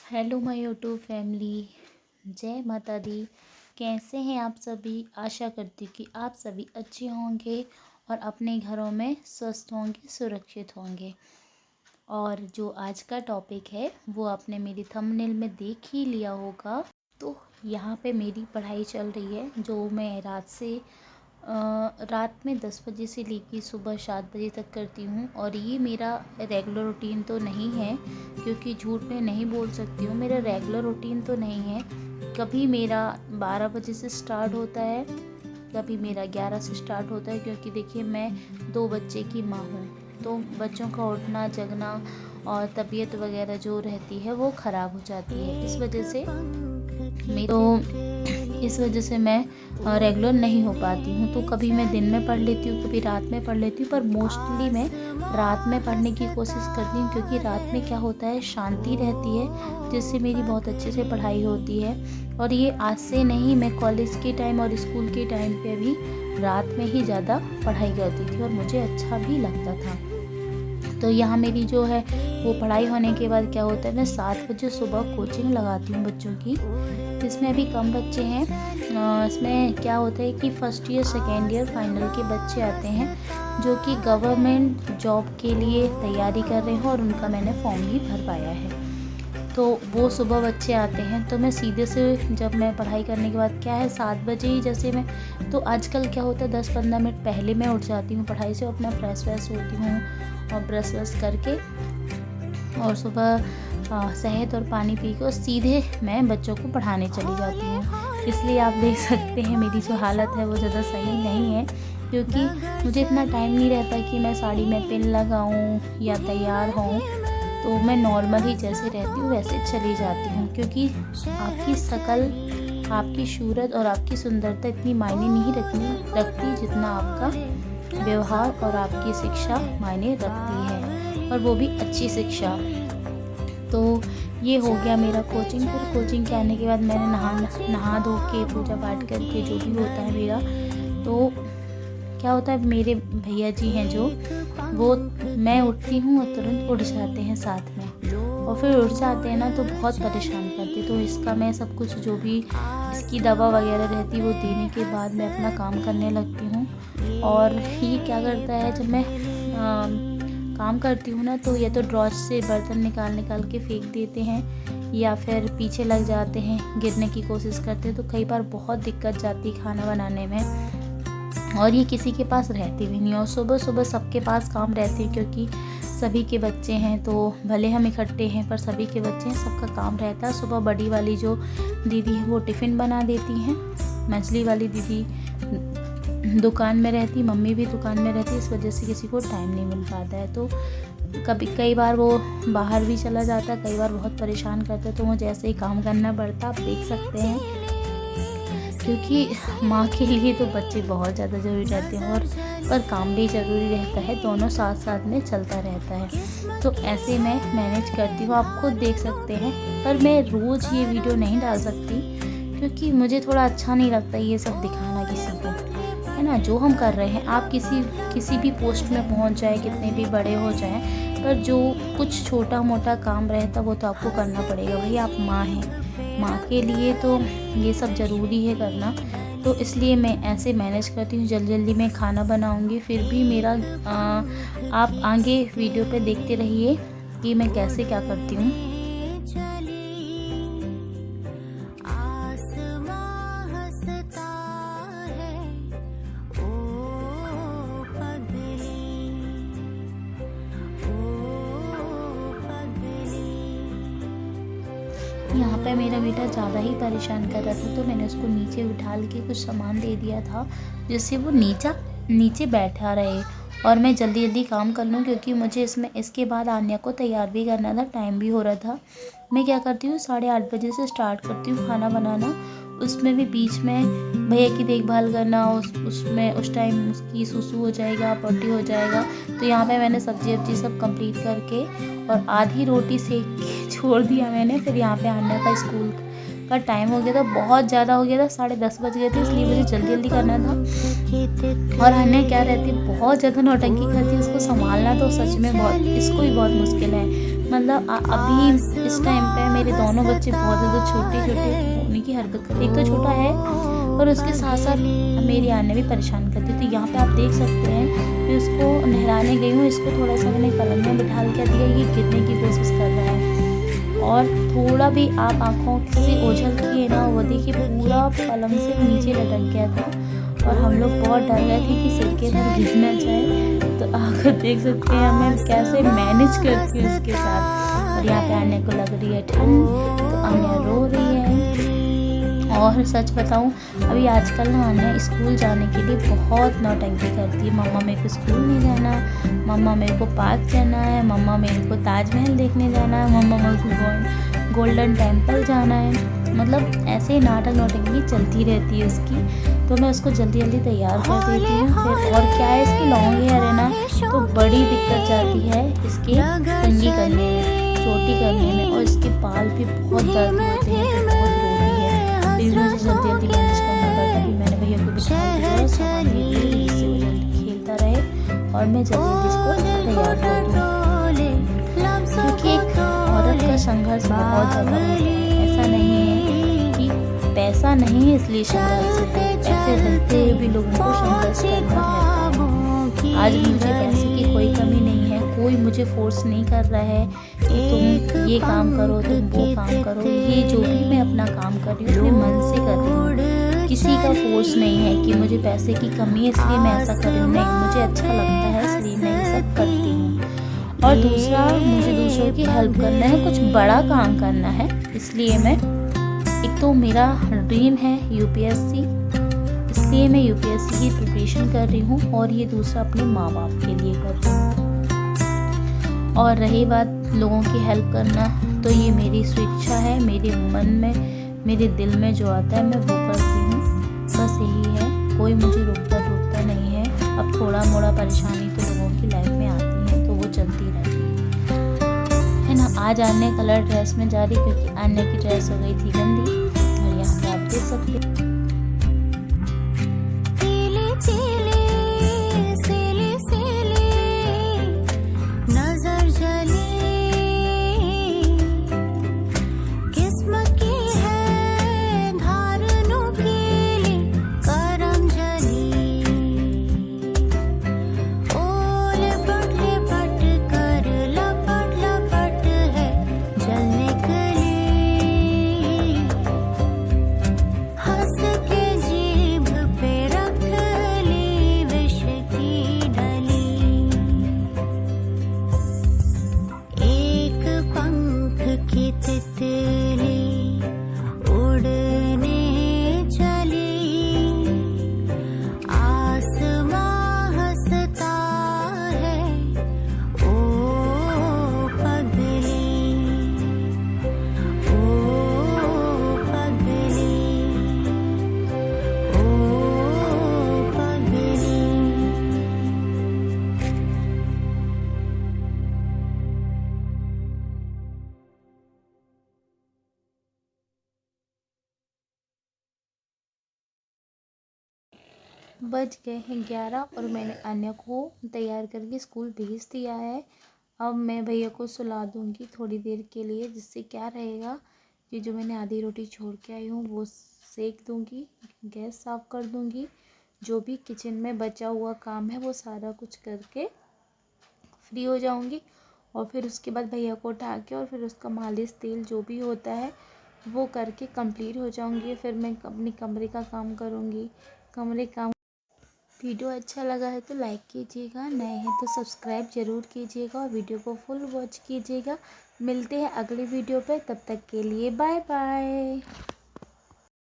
Hello my YouTube family. जय माता दी। कैसे हैं आप सभी? आशा करती हूँ कि आप सभी अच्छे होंगे और अपने घरों में स्वस्थ होंगे, सुरक्षित होंगे। और जो आज का टॉपिक है वो आपने मेरी थंबनेल में देख ही लिया होगा। तो यहाँ पे मेरी पढ़ाई चल रही है जो मैं रात में 10 बजे से लेकर सुबह 7 बजे तक करती हूँ। और ये मेरा रेगुलर रूटीन तो नहीं है, क्योंकि झूठ मैं नहीं बोल सकती हूँ। मेरा रेगुलर रूटीन तो नहीं है। कभी मेरा 12 बजे से स्टार्ट होता है, कभी मेरा 11 से स्टार्ट होता है, क्योंकि देखिए मैं 2 बच्चे की माँ हूँ। तो बच्चों का उठना जगना और तबीयत वगैरह जो रहती है वो ख़राब हो जाती है। इस वजह से मैं रेगुलर नहीं हो पाती हूँ। तो कभी मैं दिन में पढ़ लेती हूँ, कभी रात में पढ़ लेती हूँ, पर मोस्टली मैं रात में पढ़ने की कोशिश करती हूँ, क्योंकि रात में क्या होता है, शांति रहती है, जिससे मेरी बहुत अच्छे से पढ़ाई होती है। और ये आज से नहीं, मैं कॉलेज के टाइम और स्कूल के टाइम पे भी रात में ही ज़्यादा पढ़ाई करती थी और मुझे अच्छा भी लगता था। तो यहाँ मेरी जो है वो पढ़ाई होने के बाद क्या होता है, मैं 7 बजे सुबह कोचिंग लगाती हूँ बच्चों की। इसमें अभी कम बच्चे हैं। इसमें क्या होता है कि first year second year final के बच्चे आते हैं जो कि गवर्नमेंट जॉब के लिए तैयारी कर रहे हैं, और उनका मैंने फॉर्म भी भर पाया है। तो वो सुबह बच्चे आते हैं, तो मैं सीधे से, जब मैं पढ़ाई करने के बाद क्या है 7 बजे ही, जैसे मैं, तो आजकल क्या होता है 10-15 मिनट पहले मैं उठ जाती हूँ पढ़ाई से, अपना फ्रेश व्रेश होती हूँ और ब्रश व्रश करके, और सुबह शहद और पानी पी कर सीधे मैं बच्चों को पढ़ाने चली जाती हूँ। इसलिए आप देख सकते हैं मेरी जो हालत है वो ज़्यादा सही नहीं है, क्योंकि मुझे इतना टाइम नहीं रहता कि मैं साड़ी में पिन लगाऊँ या तैयार हूँ। तो मैं नॉर्मल ही जैसे रहती हूँ वैसे चली जाती हूँ, क्योंकि आपकी शक्ल, आपकी सूरत और आपकी सुंदरता इतनी मायने नहीं रखती जितना आपका व्यवहार और आपकी शिक्षा मायने रखती है, और वो भी अच्छी शिक्षा। तो ये हो गया मेरा कोचिंग। फिर कोचिंग के आने के बाद मैंने नहा धो के पूजा पाठ करके जो भी होता है मेरा, तो क्या होता है, मेरे भैया जी हैं जो, वो, मैं उठती हूँ और तुरंत उठ जाते हैं साथ में, और फिर उठ जाते हैं ना तो बहुत परेशान करते। तो इसका मैं सब कुछ जो भी इसकी दवा वगैरह रहती है वो देने के बाद मैं अपना काम करने लगती हूँ। और ये क्या करता है, जब मैं काम करती हूँ ना, तो या तो ड्रॉर से बर्तन निकाल के फेंक देते हैं, या फिर पीछे लग जाते हैं, गिरने की कोशिश करते हैं। तो कई बार बहुत दिक्कत जाती है खाना बनाने में, और ये किसी के पास रहती भी नहीं। और सुबह सुबह सबके पास काम रहते हैं, क्योंकि सभी के बच्चे हैं, तो भले हम इकट्ठे हैं पर सभी के बच्चे हैं, सबका काम रहता है। सुबह बड़ी वाली जो दीदी है वो टिफ़िन बना देती हैं, मछली वाली दीदी दुकान में रहती, मम्मी भी दुकान में रहती, इस वजह से किसी को टाइम नहीं मिल पाता है। तो कई बार वो बाहर भी चला जाता है, कई बार बहुत परेशान करता है, तो मुझे ऐसे ही काम करना पड़ता, आप देख सकते हैं। क्योंकि माँ के लिए तो बच्चे बहुत ज़्यादा ज़रूरी रहते हैं, और पर काम भी ज़रूरी रहता है, दोनों साथ साथ में चलता रहता है। तो ऐसे मैं मैनेज करती हूँ, आप खुद देख सकते हैं। पर मैं रोज़ ये वीडियो नहीं डाल सकती, क्योंकि मुझे थोड़ा अच्छा नहीं लगता ये सब दिखाना किसी को, है ना। जो हम कर रहे हैं, आप किसी भी पोस्ट में पहुंच जाए, कितने भी बड़े हो जाएं, पर जो कुछ छोटा मोटा काम रहता वो तो आपको करना पड़ेगा। भाई आप माँ हैं, माँ के लिए तो ये सब ज़रूरी है करना। तो इसलिए मैं ऐसे मैनेज करती हूँ। जल्दी मैं खाना बनाऊँगी, फिर भी मेरा आप आगे वीडियो पे देखते रहिए कि मैं कैसे क्या करती हूँ। यहाँ पे मेरा बेटा ज़्यादा ही परेशान कर रहा था, तो मैंने उसको नीचे बिठाल के कुछ सामान दे दिया था, जिससे वो नीचे बैठा रहे और मैं जल्दी काम कर लूँ, क्योंकि मुझे इसके बाद आन्या को तैयार भी करना था, टाइम भी हो रहा था। मैं क्या करती हूँ, 8:30 बजे से स्टार्ट करती हूँ खाना बनाना। उसमें भी बीच में भैया की देखभाल करना, उस टाइम उसकी सुसु हो जाएगा, पॉटी हो जाएगा। तो यहाँ पे मैंने सब्जी सब कंप्लीट करके और आधी रोटी सेक के छोड़ दिया मैंने। फिर यहाँ पे आने का स्कूल का टाइम हो गया था, बहुत ज़्यादा हो गया था, 10:30 बज गए थे, इसलिए मुझे जल्दी करना था। और आन्या क्या रहती है, बहुत ज़्यादा नौटंकी करती है, उसको संभालना तो सच में इसको भी बहुत मुश्किल है। मतलब अभी इस टाइम पे मेरे दोनों बच्चे बहुत ज़्यादा छोटे होने की हरकत करते, एक तो छोटा है और उसके साथ साथ मेरी आने भी परेशान करती है। तो यहाँ पे आप देख सकते हैं मैं उसको नहलाने गई हूँ, इसको थोड़ा सा मैंने पलंग में बिठा के दिया, ये गिरने की कोशिश कर रहा है। और थोड़ा भी आप आँखों से ओझल किए ना, वो देखिए पूरा पलंग से नीचे लटक गया था और हम लोग बहुत डर गए थे कि सिर के अंदर गिर ना जाए। तो आप देख सकते हैं मैं कैसे मैनेज करती हूँ उसके साथ। और यहाँ पे आने को लग रही है ठंड, तो आने रो रही है। और सच बताऊँ, अभी आजकल ना आने स्कूल जाने के लिए बहुत नौटंकी करती है। मम्मा मेरे को स्कूल नहीं जाना, मम्मा मेरे को पार्क जाना है, मम्मा मेरे को ताजमहल देखने जाना है, मम्मा मेरे को गोल्डन टेम्पल जाना है। मतलब ऐसे ही नाटक नौटंकी चलती रहती है उसकी। तो मैं उसको जल्दी जल्दी तैयार कर देती हूँ। फिर और क्या है, इसकी लॉन्ग हेयर है ना, तो बड़ी दिक्कत जाती है इसकी कंघी करने में, चोटी करने में, और इसके बाल भी बहुत दर्द होते हैं, तो बहुत रोती है। फिर मुझे जल्दी जल्दी मैनेज करना पड़ता है। मैंने भैया को बिठा दिया सामान लेके, जिससे वो जल्दी खेलता रहे और मैं जल्दी जल्दी इसको तैयार कर दूँ। क्योंकि एक औरत का संघर्ष बहुत ज़्यादा होता है। ऐसा नहीं है कि पैसा नहीं है इसलिए संघर्ष होता है, पैसे रहते हुए भी लोगों को संघर्ष करना रहता है। आज मुझे पैसे की कोई कमी नहीं है, कोई मुझे फोर्स नहीं कर रहा है कि तुम ये काम करो, तुम वो काम करो। ये जो भी मैं अपना काम कर रही हूँ अपने मन से कर रही हूँ, किसी का फोर्स नहीं है कि मुझे पैसे की कमी है इसलिए मैं ऐसा कर रही हूँ। नहीं, मुझे अच्छा लगता है इसलिए मैं ये सब करती हूँ। और दूसरा, मुझे दूसरों की हेल्प करना है, कुछ बड़ा काम करना है, इसलिए मैं, एक तो मेरा ड्रीम है यूपीएससी, इसलिए मैं यूपीएससी की प्रिपरेशन कर रही हूँ। और ये दूसरा अपने माँ बाप के लिए कर रही हूँ। और रही बात लोगों की हेल्प करना, तो ये मेरी स्वेच्छा है, मेरे मन में, मेरे दिल में जो आता है मैं वो करती हूँ। बस यही है, कोई मुझे रोकता टोकता नहीं है। अब थोड़ा मोड़ा परेशानी तो लोगों की लाइफ में आती है, तो वो चलती रहती है ना। आज आने कलर ड्रेस में जा रही, क्योंकि आने की ड्रेस हो गई थी गंदी। और यहाँ पे आप देख सकते हैं बज गए हैं 11 और मैंने अन्य को तैयार करके स्कूल भेज दिया है। अब मैं भैया को सुला दूंगी थोड़ी देर के लिए, जिससे क्या रहेगा, ये जो मैंने आधी रोटी छोड़ के आई हूँ वो सेक दूंगी, गैस साफ़ कर दूंगी, जो भी किचन में बचा हुआ काम है वो सारा कुछ करके फ्री हो जाऊंगी। और फिर उसके बाद भैया को उठा के और फिर उसका मालिश तेल जो भी होता है वो करके कंप्लीट हो जाऊंगी। फिर मैं अपनी कमरे का काम करूँगी। कमरे काम वीडियो अच्छा लगा है तो लाइक कीजिएगा, नए हैं तो सब्सक्राइब ज़रूर कीजिएगा और वीडियो को फुल वॉच कीजिएगा। मिलते हैं अगली वीडियो पे, तब तक के लिए बाय बाय।